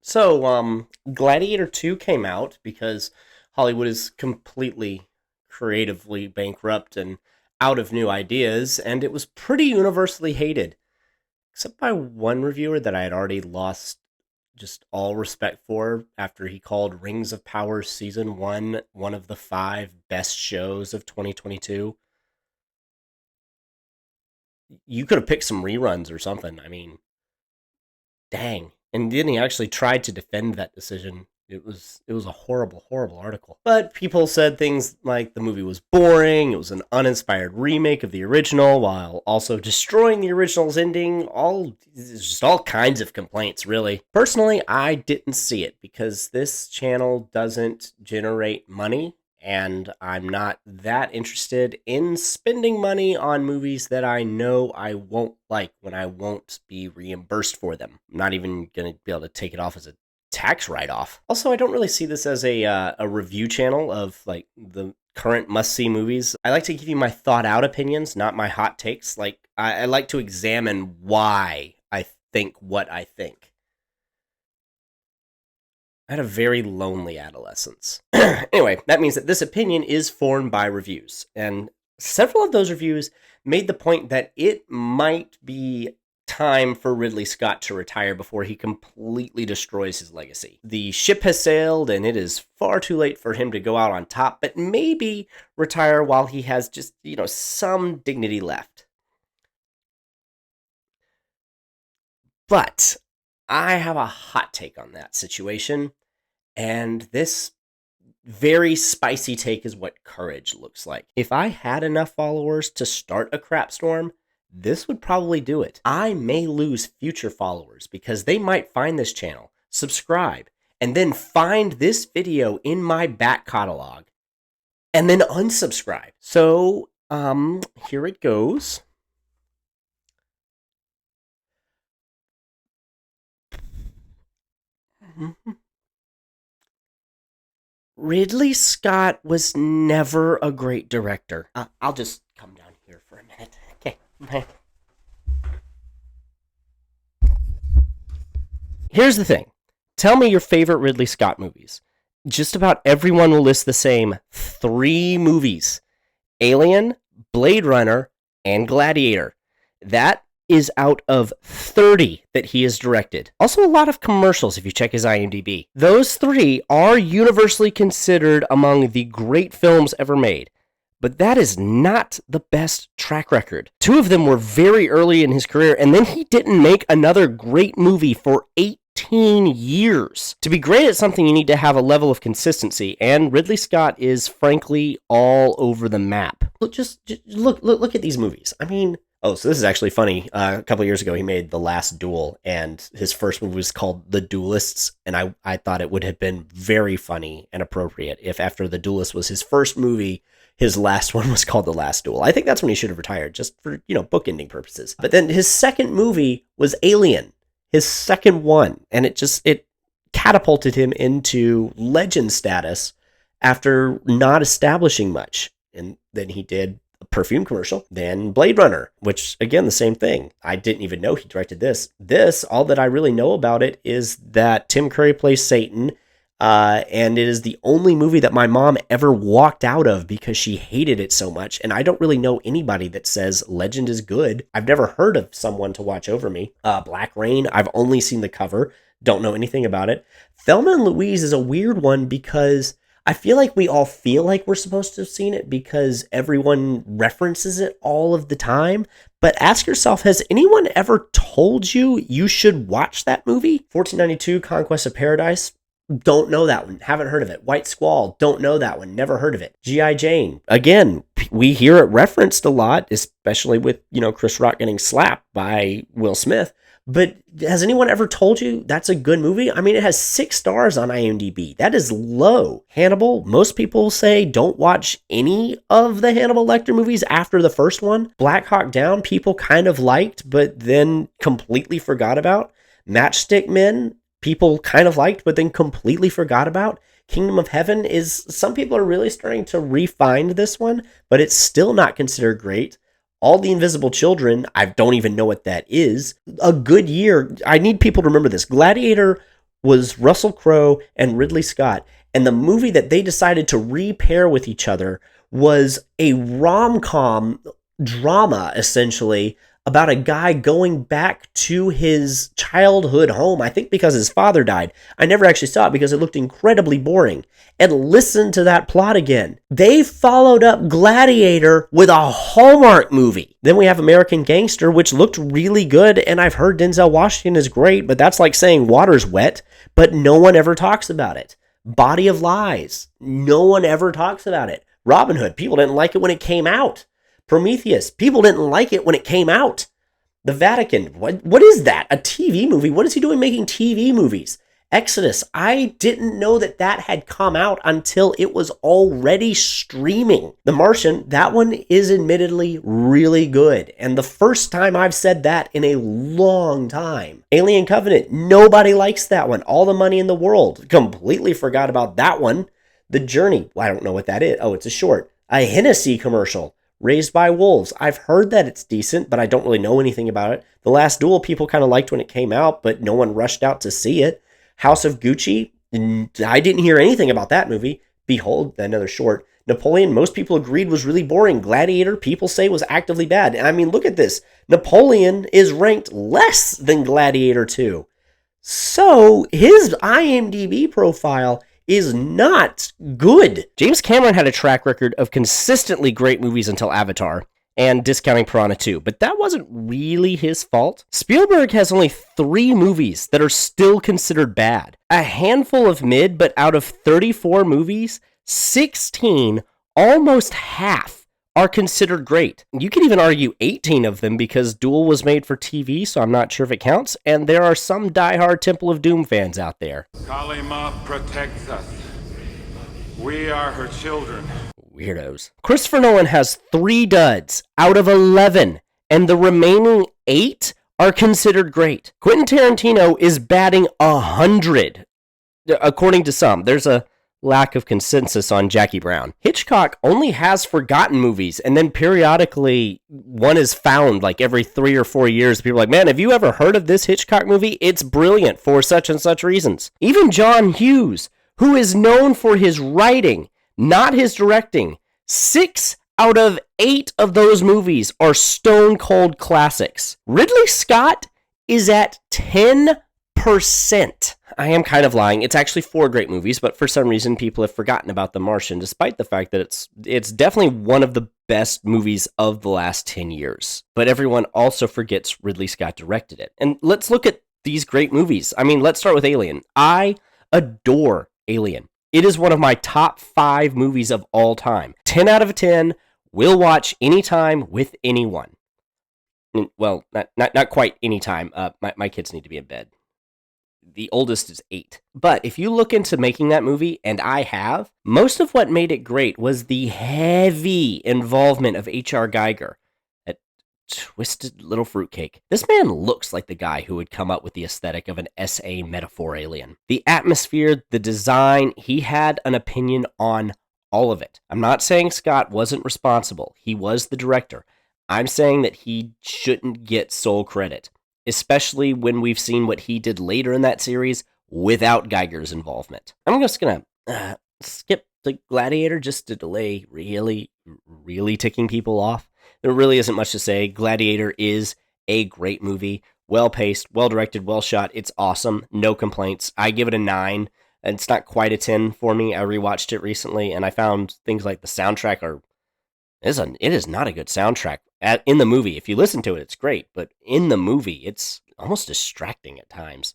Gladiator 2 came out because Hollywood is completely creatively bankrupt and out of new ideas, and it was pretty universally hated, except by one reviewer that I had already lost just all respect for after he called Rings of Power Season 1 one of the five best shows of 2022. You could have picked some reruns or something. I mean, dang. And then he actually tried to defend that decision. It was a horrible, horrible article. But people said things like the movie was boring, it was an uninspired remake of the original, while also destroying the original's ending. Just all kinds of complaints, really. Personally, I didn't see it because this channel doesn't generate money, and I'm not that interested in spending money on movies that I know I won't like when I won't be reimbursed for them. I'm not even going to be able to take it off as a tax write-off. Also, I don't really see this as a review channel of like the current must-see movies. I like to give you my thought-out opinions, not my hot takes. Like I like to examine why I think what I think. I had a very lonely adolescence. Anyway, that means that this opinion is formed by reviews, and several of those reviews made the point that it might be time for Ridley Scott to retire before he completely destroys his legacy. The ship has sailed, and it is far too late for him to go out on top, but maybe retire while he has just, some dignity left. But I have a hot take on that situation. And this very spicy take is what courage looks like. If I had enough followers to start a crap storm, this would probably do it. I may lose future followers because they might find this channel, subscribe, and then find this video in my back catalog and then unsubscribe. So, here it goes. Ridley Scott was never a great director. I'll just come down here for a minute. Okay. Here's the thing. Tell me your favorite Ridley Scott movies. Just about everyone will list the same three movies: Alien, Blade Runner, and Gladiator. That is out of 30 that he has directed. Also, a lot of commercials if you check his IMDb. Those three are universally considered among the great films ever made. But that is not the best track record. Two of them were very early in his career, and then he didn't make another great movie for 18 years. To be great at something, you need to have a level of consistency, and Ridley Scott is frankly all over the map. Look at these movies. I mean, so this is actually funny. A couple of years ago, he made The Last Duel, and his first movie was called The Duelists, and I thought it would have been very funny and appropriate if after The Duelist was his first movie, his last one was called The Last Duel. I think that's when he should have retired, just for, bookending purposes. But then his second movie was Alien, his second one, and it catapulted him into legend status after not establishing much. And then he did a perfume commercial, then Blade Runner, which, again, the same thing. I didn't even know he directed this. All that I really know about it is that Tim Curry plays Satan, and it is the only movie that my mom ever walked out of because she hated it so much. And I don't really know anybody that says Legend is good. I've never heard of someone to watch over me. Black Rain, I've only seen the cover. Don't know anything about it. Thelma and Louise is a weird one because I feel like we all feel like we're supposed to have seen it because everyone references it all of the time. But ask yourself, has anyone ever told you should watch that movie? 1492, Conquest of Paradise. Don't know that one. Haven't heard of it. White Squall. Don't know that one. Never heard of it. G.I. Jane. Again, we hear it referenced a lot, especially with, Chris Rock getting slapped by Will Smith. But has anyone ever told you that's a good movie? I mean, it has 6 stars on IMDb. That is low. Hannibal, most people say don't watch any of the Hannibal Lecter movies after the first one. Black Hawk Down, people kind of liked, but then completely forgot about. Matchstick Men, people kind of liked, but then completely forgot about. Kingdom of Heaven is, some people are really starting to refine this one, but it's still not considered great. All the Invisible Children, I don't even know what that is. A Good Year, I need people to remember this. Gladiator was Russell Crowe and Ridley Scott. And the movie that they decided to repair with each other was a rom-com drama, essentially, about a guy going back to his childhood home, I think because his father died. I never actually saw it because it looked incredibly boring. And listen to that plot again. They followed up Gladiator with a Hallmark movie. Then we have American Gangster, which looked really good, and I've heard Denzel Washington is great, but that's like saying water's wet, but no one ever talks about it. Body of Lies, no one ever talks about it. Robin Hood, people didn't like it when it came out. Prometheus, people didn't like it when it came out. The Vatican, what is that? A TV movie? What is he doing making TV movies? Exodus, I didn't know that had come out until it was already streaming. The Martian, that one is admittedly really good. And the first time I've said that in a long time. Alien Covenant, nobody likes that one. All the money in the world. Completely forgot about that one. The Journey, well, I don't know what that is. Oh, it's a short. A Hennessy commercial. Raised by Wolves. I've heard that it's decent, but I don't really know anything about it. The Last Duel, people kind of liked when it came out, but no one rushed out to see it. House of Gucci, I didn't hear anything about that movie. Behold, another short. Napoleon, most people agreed was really boring. Gladiator, people say was actively bad. And I mean, look at this. Napoleon is ranked less than Gladiator 2. So his IMDb profile is not good. James Cameron had a track record of consistently great movies until Avatar, and discounting Piranha 2, but that wasn't really his fault. Spielberg has only 3 movies that are still considered bad. A handful of mid, but out of 34 movies, 16, almost half, are considered great. You could even argue 18 of them because Duel was made for TV, so I'm not sure if it counts, and there are some diehard Temple of Doom fans out there. Kalima protects us. We are her children. Weirdos. Christopher Nolan has 3 duds out of 11, and the remaining 8 are considered great. Quentin Tarantino is batting 100, according to some. There's a lack of consensus on Jackie Brown. Hitchcock only has forgotten movies, and then periodically one is found like every 3 or 4 years. People are like, man, have you ever heard of this Hitchcock movie? It's brilliant for such and such reasons. Even John Hughes, who is known for his writing, not his directing, 6 out of 8 of those movies are stone cold classics. Ridley Scott is at 10%. I am kind of lying. It's actually 4 great movies, but for some reason people have forgotten about The Martian, despite the fact that it's definitely one of the best movies of the last 10 years. But everyone also forgets Ridley Scott directed it. And let's look at these great movies. I mean, let's start with Alien. I adore Alien. It is one of my top 5 movies of all time. 10 out of 10, will watch anytime with anyone. Well, not quite anytime. My kids need to be in bed. The oldest is 8. But if you look into making that movie, and I have, most of what made it great was the heavy involvement of H.R. Geiger. Twisted little fruitcake. This man looks like the guy who would come up with the aesthetic of an SA metaphor alien. The atmosphere, the design, he had an opinion on all of it. I'm not saying Scott wasn't responsible. He was the director. I'm saying that he shouldn't get sole credit, especially when we've seen what he did later in that series without Geiger's involvement. I'm just gonna skip the Gladiator just to delay really ticking people off. There really isn't much to say. Gladiator is a great movie. Well-paced, well-directed, well-shot. It's awesome. No complaints. I give it a 9. It's not quite a 10 for me. I rewatched it recently, and I found things like the soundtrack it is not a good soundtrack. In the movie, if you listen to it, it's great. But in the movie, it's almost distracting at times.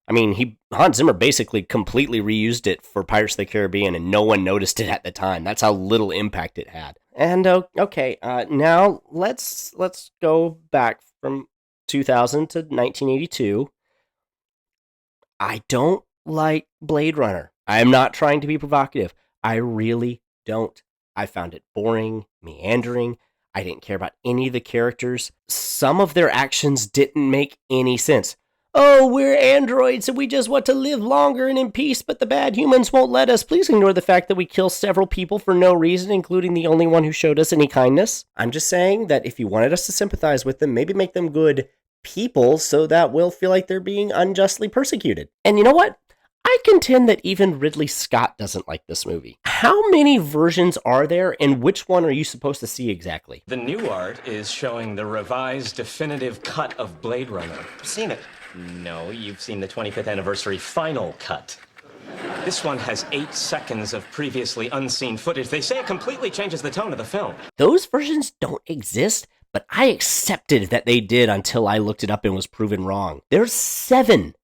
I mean, Hans Zimmer basically completely reused it for Pirates of the Caribbean, and no one noticed it at the time. That's how little impact it had. And okay, now let's go back from 2000 to 1982. I don't like Blade Runner. I am not trying to be provocative. I really don't. I found it boring, meandering. I didn't care about any of the characters. Some of their actions didn't make any sense. Oh, we're androids and we just want to live longer and in peace, but the bad humans won't let us. Please ignore the fact that we kill several people for no reason, including the only one who showed us any kindness. I'm just saying that if you wanted us to sympathize with them, maybe make them good people so that we'll feel like they're being unjustly persecuted. And you know what? I contend that even Ridley Scott doesn't like this movie. How many versions are there, and which one are you supposed to see exactly? The new art is showing the revised definitive cut of Blade Runner. Seen it? No, you've seen the 25th anniversary final cut. This one has 8 seconds of previously unseen footage. They say it completely changes the tone of the film. Those versions don't exist, but I accepted that they did until I looked it up and was proven wrong. There's 7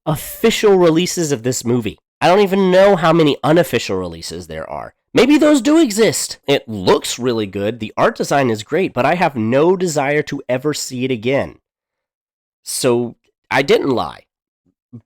official releases of this movie. I don't even know how many unofficial releases there are. Maybe those do exist. It looks really good. The art design is great, but I have no desire to ever see it again. So I didn't lie.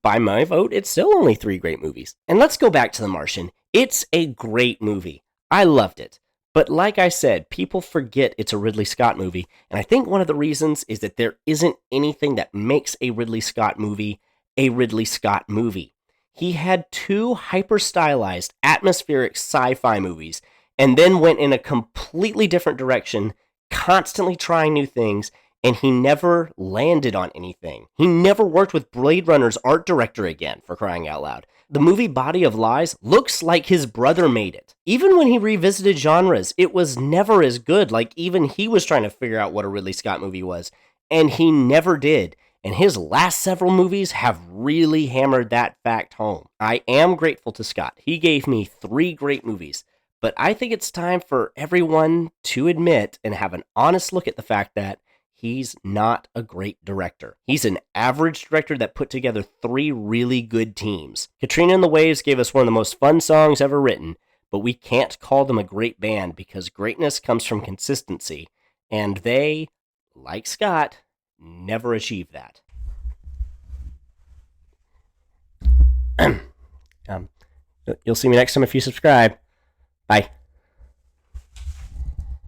By my vote, it's still only 3 great movies. And let's go back to The Martian. It's a great movie. I loved it. But like I said, people forget it's a Ridley Scott movie, and I think one of the reasons is that there isn't anything that makes a Ridley Scott movie a Ridley Scott movie. He had 2 hyper-stylized, atmospheric sci-fi movies, and then went in a completely different direction, constantly trying new things, and he never landed on anything. He never worked with Blade Runner's art director again, for crying out loud. The movie Body of Lies looks like his brother made it. Even when he revisited genres, it was never as good. Like, even he was trying to figure out what a Ridley Scott movie was, and he never did. And his last several movies have really hammered that fact home. I am grateful to Scott. He gave me 3 great movies, but I think it's time for everyone to admit and have an honest look at the fact that he's not a great director. He's an average director that put together 3 really good teams. Katrina and the Waves gave us one of the most fun songs ever written, but we can't call them a great band because greatness comes from consistency, and they, like Scott, never achieved that. You'll see me next time if you subscribe. Bye.